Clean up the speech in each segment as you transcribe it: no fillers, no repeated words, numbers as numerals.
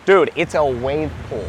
Dude, it's a wave pool.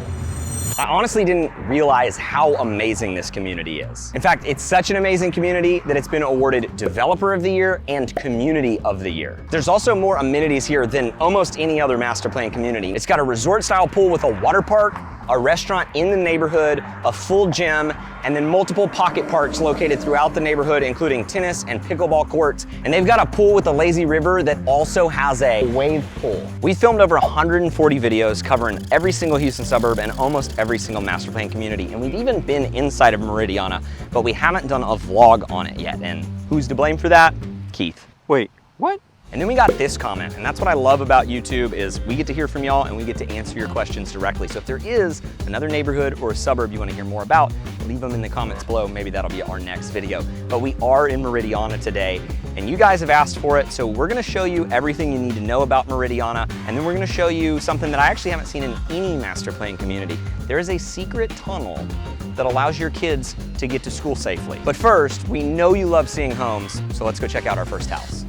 I honestly didn't realize how amazing this community is. In fact, it's such an amazing community that it's been awarded Developer of the Year and Community of the Year. There's also more amenities here than almost any other master plan community. It's got a resort style pool with a water park, a restaurant in the neighborhood, a full gym, and then multiple pocket parks located throughout the neighborhood, including tennis and pickleball courts. And they've got a pool with a lazy river that also has a wave pool. We filmed over 140 videos covering every single Houston suburb and almost every single master plan community. And we've even been inside of Meridiana, but we haven't done a vlog on it yet. And who's to blame for that? Keith. Wait, what? And then we got this comment, and that's what I love about YouTube is we get to hear from y'all and we get to answer your questions directly. So if there is another neighborhood or a suburb you want to hear more about, leave them in the comments below. Maybe that'll be our next video. But we are in Meridiana today, and you guys have asked for it, so we're gonna show you everything you need to know about Meridiana, and then we're gonna show you something that I actually haven't seen in any master plan community. There is a secret tunnel that allows your kids to get to school safely. But first, we know you love seeing homes, so let's go check out our first house.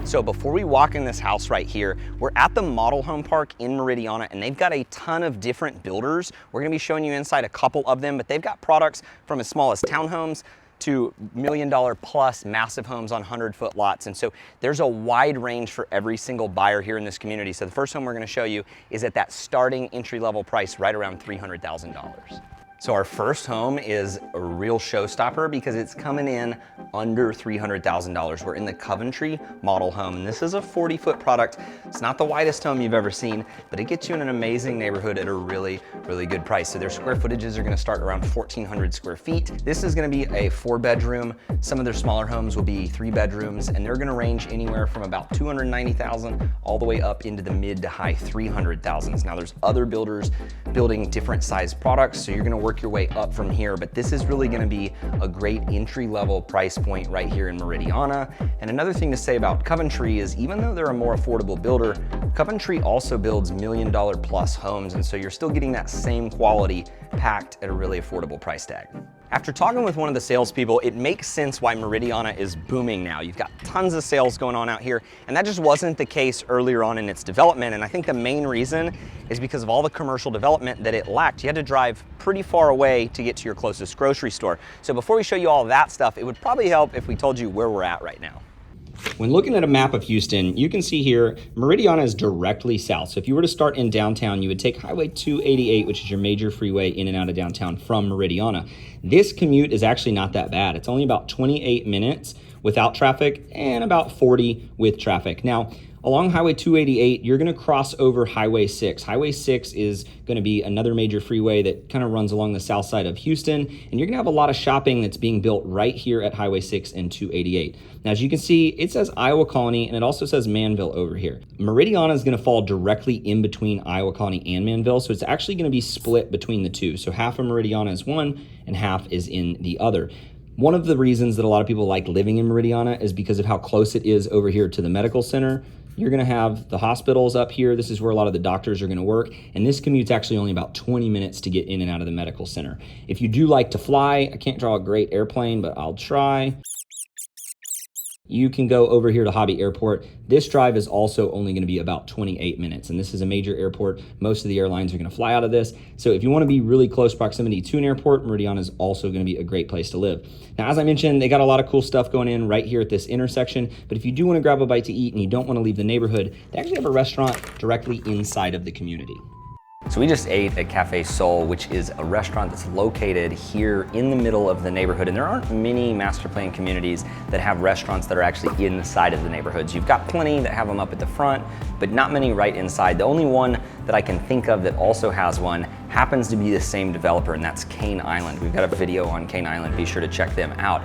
So before we walk in this house right here, we're at the model home park in Meridiana, and they've got a ton of different builders. We're gonna be showing you inside a couple of them, but they've got products from as small as townhomes to $1 million plus massive homes on 100-foot lots. And so there's a wide range for every single buyer here in this community. So the first home we're gonna show you is at that starting entry-level price right around $300,000. So our first home is a real showstopper because it's coming in under $300,000. We're in the Coventry model home, and this is a 40-foot product. It's not the widest home you've ever seen, but it gets you in an amazing neighborhood at a really, really good price. So their square footages are gonna start around 1,400 square feet. This is gonna be a 4-bedroom. Some of their smaller homes will be 3 bedrooms, and they're gonna range anywhere from about $290,000 all the way up into the mid to high 300,000s. Now there's other builders building different size products, so you're gonna work your way up from here, but this is really gonna be a great entry-level price point right here in Meridiana. And another thing to say about Coventry is even though they're a more affordable builder, Coventry also builds $1 million plus homes, and so you're still getting that same quality packed at a really affordable price tag. After talking with one of the salespeople, it makes sense why Meridiana is booming now. You've got tons of sales going on out here, and that just wasn't the case earlier on in its development. And I think the main reason is because of all the commercial development that it lacked. You had to drive pretty far away to get to your closest grocery store. So before we show you all that stuff, it would probably help if we told you where we're at right now. When looking at a map of Houston, you can see here, Meridiana is directly south. So if you were to start in downtown, you would take Highway 288, which is your major freeway in and out of downtown from Meridiana. This commute is actually not that bad. It's only about 28 minutes without traffic and about 40 with traffic. Now, along Highway 288, you're gonna cross over Highway 6. Highway 6 is gonna be another major freeway that kind of runs along the south side of Houston, and you're gonna have a lot of shopping that's being built right here at Highway 6 and 288. Now, as you can see, it says Iowa Colony, and it also says Manville over here. Meridiana is gonna fall directly in between Iowa Colony and Manville, so it's actually gonna be split between the two. So half of Meridiana is one, and half is in the other. One of the reasons that a lot of people like living in Meridiana is because of how close it is over here to the medical center. You're gonna have the hospitals up here. This is where a lot of the doctors are gonna work. And this commute's actually only about 20 minutes to get in and out of the medical center. If you do like to fly, I can't draw a great airplane, but I'll try. You can go over here to Hobby Airport. This drive is also only gonna be about 28 minutes, and this is a major airport. Most of the airlines are gonna fly out of this. So if you wanna be really close proximity to an airport, Meridiana is also gonna be a great place to live. Now, as I mentioned, they got a lot of cool stuff going in right here at this intersection, but if you do wanna grab a bite to eat and you don't wanna leave the neighborhood, they actually have a restaurant directly inside of the community. So we just ate at Cafe Sol, which is a restaurant that's located here in the middle of the neighborhood. And there aren't many master plan communities that have restaurants that are actually inside of the neighborhoods. You've got plenty that have them up at the front, but not many right inside. The only one that I can think of that also has one happens to be the same developer, and that's Cane Island. We've got a video on Cane Island. Be sure to check them out.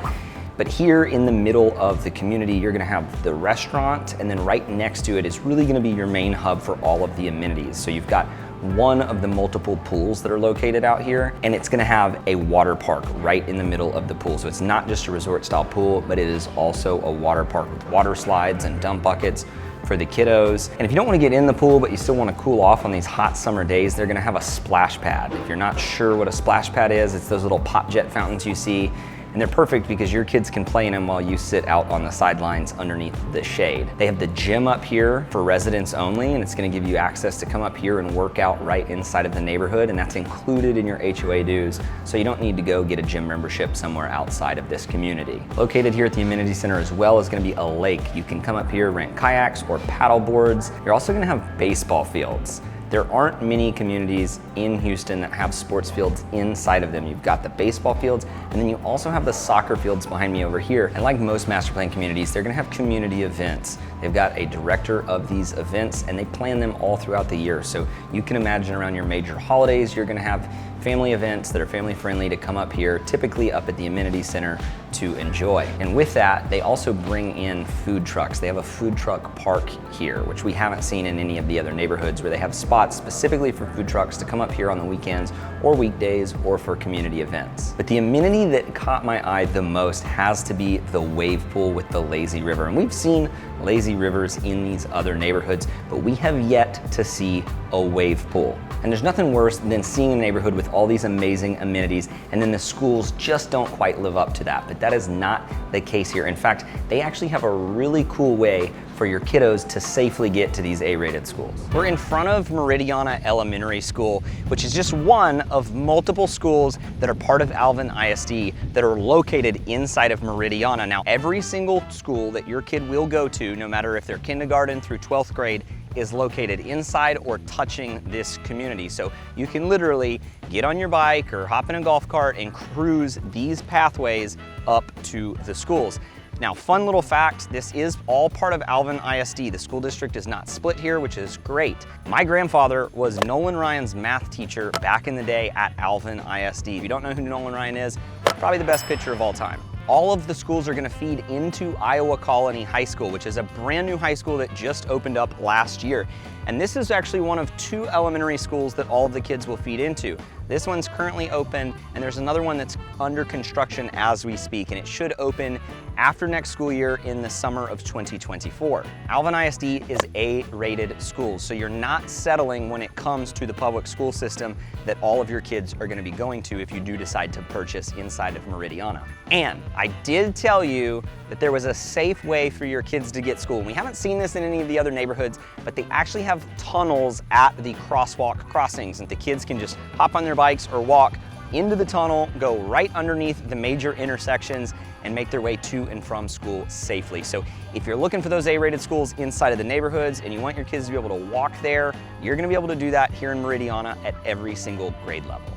But here in the middle of the community, you're gonna have the restaurant, and then right next to it is really gonna be your main hub for all of the amenities. So you've got one of the multiple pools that are located out here, and it's gonna have a water park right in the middle of the pool. So it's not just a resort style pool, but it is also a water park with water slides and dump buckets for the kiddos. And if you don't wanna get in the pool, but you still wanna cool off on these hot summer days, they're gonna have a splash pad. If you're not sure what a splash pad is, it's those little pop jet fountains you see. And they're perfect because your kids can play in them while you sit out on the sidelines underneath the shade. They have the gym up here for residents only, and it's gonna give you access to come up here and work out right inside of the neighborhood, and that's included in your HOA dues, so you don't need to go get a gym membership somewhere outside of this community. Located here at the amenity center as well is gonna be a lake. You can come up here, rent kayaks or paddle boards. You're also gonna have baseball fields. There aren't many communities in Houston that have sports fields inside of them. You've got the baseball fields, and then you also have the soccer fields behind me over here. And like most master plan communities, they're gonna have community events. They've got a director of these events, and they plan them all throughout the year. So you can imagine around your major holidays, you're gonna have family events that are family friendly to come up here, typically up at the amenity center to enjoy. And with that, they also bring in food trucks. They have a food truck park here, which we haven't seen in any of the other neighborhoods, where they have spots specifically for food trucks to come up here on the weekends or weekdays or for community events. But the amenity that caught my eye the most has to be the wave pool with the lazy river. And we've seen lazy rivers in these other neighborhoods, but we have yet to see a wave pool. And there's nothing worse than seeing a neighborhood with all these amazing amenities and then the schools just don't quite live up to that. But that is not the case here. In fact, they actually have a really cool way for your kiddos to safely get to these A-rated schools. We're in front of Meridiana Elementary School, which is just one of multiple schools that are part of Alvin ISD that are located inside of Meridiana. Now, every single school that your kid will go to, no matter if they're kindergarten through 12th grade, is located inside or touching this community. So you can literally get on your bike or hop in a golf cart and cruise these pathways up to the schools. Now, fun little fact, this is all part of Alvin ISD. The school district is not split here, which is great. My grandfather was Nolan Ryan's math teacher back in the day at Alvin ISD. If you don't know who Nolan Ryan is, probably the best pitcher of all time. All of the schools are gonna feed into Iowa Colony High School, which is a brand new high school that just opened up last year. And this is actually one of 2 elementary schools that all of the kids will feed into. This one's currently open, and there's another one that's under construction as we speak, and it should open after next school year in the summer of 2024. Alvin ISD is A-rated schools, so you're not settling when it comes to the public school system that all of your kids are gonna be going to if you do decide to purchase inside of Meridiana. And I did tell you that there was a safe way for your kids to get school. We haven't seen this in any of the other neighborhoods, but they actually have tunnels at the crosswalk crossings, and the kids can just hop on their bikes or walk into the tunnel, go right underneath the major intersections, and make their way to and from school safely. So if you're looking for those A-rated schools inside of the neighborhoods and you want your kids to be able to walk there, you're gonna be able to do that here in Meridiana at every single grade level.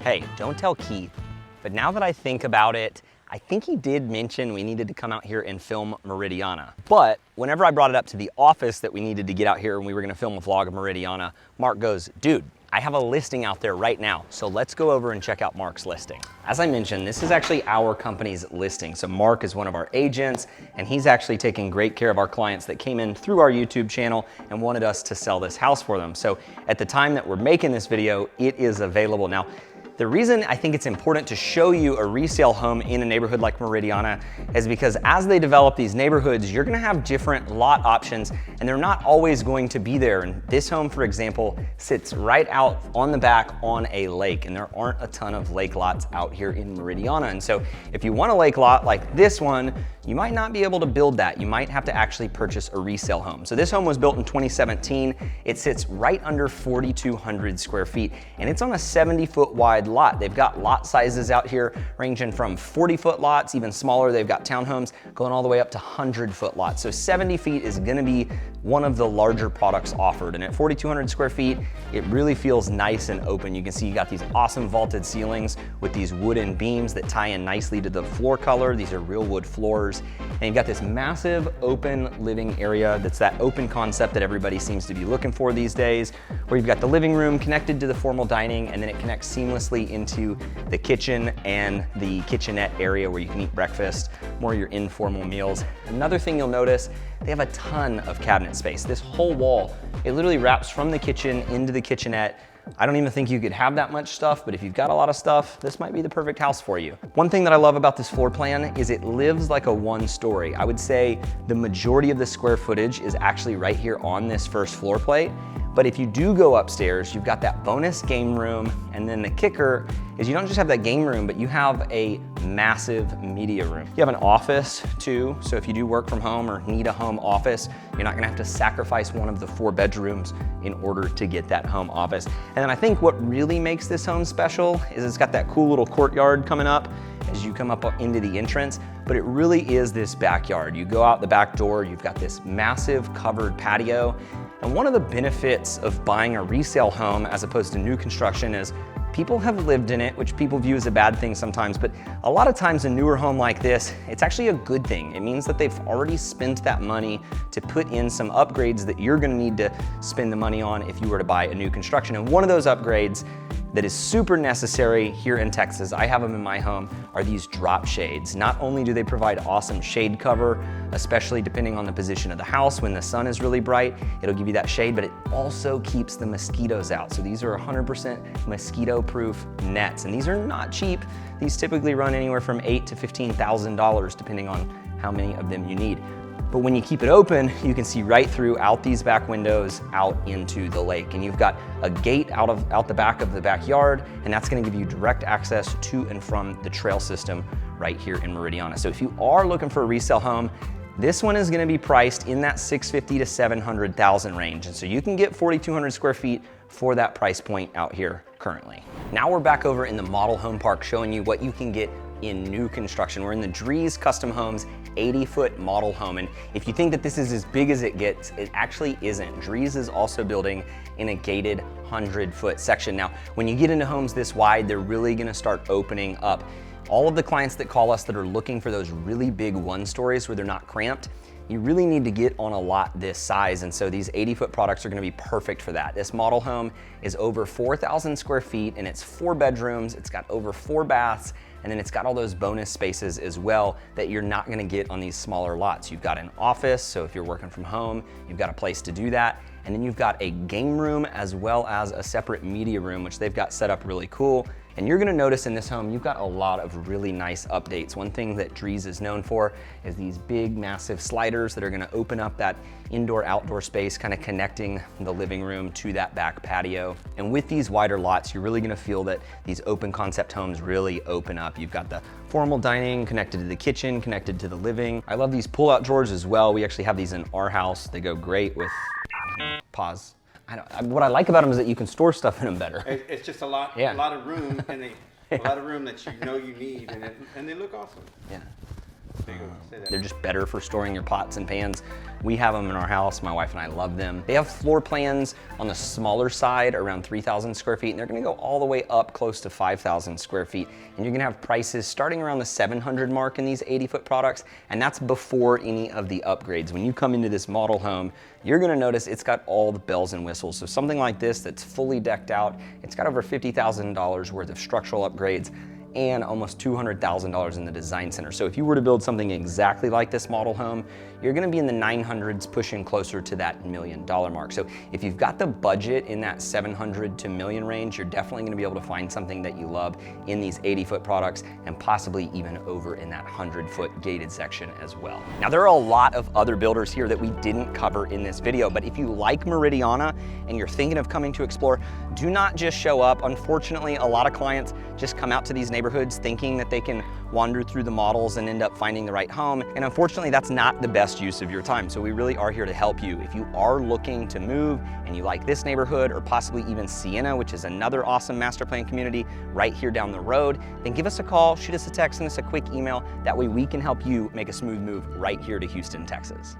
Hey, don't tell Keith, but now that I think about it, I think he did mention we needed to come out here and film Meridiana. But whenever I brought it up to the office that we needed to get out here and we were gonna film a vlog of Meridiana, Mark goes, dude, I have a listing out there right now, so let's go over and check out Mark's listing. As I mentioned, this is actually our company's listing. So Mark is one of our agents, and he's actually taking great care of our clients that came in through our YouTube channel and wanted us to sell this house for them. So at the time that we're making this video, it is available. Now, the reason I think it's important to show you a resale home in a neighborhood like Meridiana is because as they develop these neighborhoods, you're gonna have different lot options and they're not always going to be there. And this home, for example, sits right out on the back on a lake, and there aren't a ton of lake lots out here in Meridiana. And so if you want a lake lot like this one, you might not be able to build that. You might have to actually purchase a resale home. So this home was built in 2017. It sits right under 4,200 square feet, and it's on a 70-foot wide lot. They've got lot sizes out here ranging from 40-foot lots, even smaller. They've got townhomes going all the way up to 100-foot lots. So 70 feet is gonna be one of the larger products offered. And at 4,200 square feet, it really feels nice and open. You can see you got these awesome vaulted ceilings with these wooden beams that tie in nicely to the floor color. These are real wood floors. And you've got this massive open living area that's that open concept that everybody seems to be looking for these days, where you've got the living room connected to the formal dining, and then it connects seamlessly into the kitchen and the kitchenette area where you can eat breakfast, more of your informal meals. Another thing you'll notice, they have a ton of cabinet space. This whole wall, it literally wraps from the kitchen into the kitchenette. I don't even think you could have that much stuff, but if you've got a lot of stuff, this might be the perfect house for you. One thing that I love about this floor plan is it lives like a one-story. I would say the majority of the square footage is actually right here on this first floor plate, But if you do go upstairs, you've got that bonus game room, and then the kicker is you don't just have that game room, but you have a massive media room. You have an office too, so if you do work from home or need a home office, you're not gonna have to sacrifice one of the 4 bedrooms in order to get that home office. And then I think what really makes this home special is it's got that cool little courtyard coming up as you come up into the entrance, but it really is this backyard. You go out the back door, you've got this massive covered patio. And one of the benefits of buying a resale home as opposed to new construction is people have lived in it, which people view as a bad thing sometimes, but a lot of times a newer home like this, it's actually a good thing. It means that they've already spent that money to put in some upgrades that you're gonna need to spend the money on if you were to buy a new construction. And one of those upgrades that is super necessary here in Texas, I have them in my home, are these drop shades. Not only do they provide awesome shade cover, especially depending on the position of the house, when the sun is really bright, it'll give you that shade, but it also keeps the mosquitoes out. So these are 100% mosquito-proof nets, and these are not cheap. These typically run anywhere from $8,000 to $15,000, depending on how many of them you need. But when you keep it open, you can see right through out these back windows out into the lake. And you've got a gate out the back of the backyard, and that's gonna give you direct access to and from the trail system right here in Meridiana. So if you are looking for a resale home, this one is gonna be priced in that $650,000 to $700,000 range. And so you can get 4,200 square feet for that price point out here currently. Now we're back over in the model home park showing you what you can get in new construction. We're in the Drees Custom Homes 80-foot model home. And if you think that this is as big as it gets, it actually isn't. Drees is also building in a gated 100-foot section. Now, when you get into homes this wide, they're really gonna start opening up. All of the clients that call us that are looking for those really big 1-stories where they're not cramped, you really need to get on a lot this size, and so these 80-foot products are gonna be perfect for that. This model home is over 4,000 square feet, and it's 4 bedrooms, it's got over 4 baths, and then it's got all those bonus spaces as well that you're not gonna get on these smaller lots. You've got an office, so if you're working from home, you've got a place to do that, and then you've got a game room as well as a separate media room, which they've got set up really cool. And you're gonna notice in this home, you've got a lot of really nice updates. One thing that Drees is known for is these big, massive sliders that are gonna open up that indoor-outdoor space, kind of connecting the living room to that back patio. And with these wider lots, you're really gonna feel that these open concept homes really open up. You've got the formal dining connected to the kitchen, connected to the living. I love these pull-out drawers as well. We actually have these in our house. They go great with, pause. What I like about them is that you can store stuff in them better. It's just a lot of room, and a lot of room that you know you need, and they look awesome. Yeah. They're just better for storing your pots and pans. We have them in our house. My wife and I love them. They have floor plans on the smaller side, around 3,000 square feet, and they're gonna go all the way up close to 5,000 square feet. And you're gonna have prices starting around the 700 mark in these 80-foot products, and that's before any of the upgrades. When you come into this model home, you're gonna notice it's got all the bells and whistles. So something like this that's fully decked out, it's got over $50,000 worth of structural upgrades and almost $200,000 in the design center. So if you were to build something exactly like this model home, you're gonna be in the 900s, pushing closer to that $1 million mark. So if you've got the budget in that 700 to million range, you're definitely gonna be able to find something that you love in these 80-foot products, and possibly even over in that 100-foot gated section as well. Now, there are a lot of other builders here that we didn't cover in this video, but if you like Meridiana and you're thinking of coming to explore, do not just show up. Unfortunately, a lot of clients just come out to these neighborhoods thinking that they can wander through the models and end up finding the right home. And unfortunately, that's not the best use of your time. So we really are here to help you. If you are looking to move and you like this neighborhood, or possibly even Sienna, which is another awesome master plan community right here down the road, then give us a call, shoot us a text, send us a quick email. That way we can help you make a smooth move right here to Houston, Texas.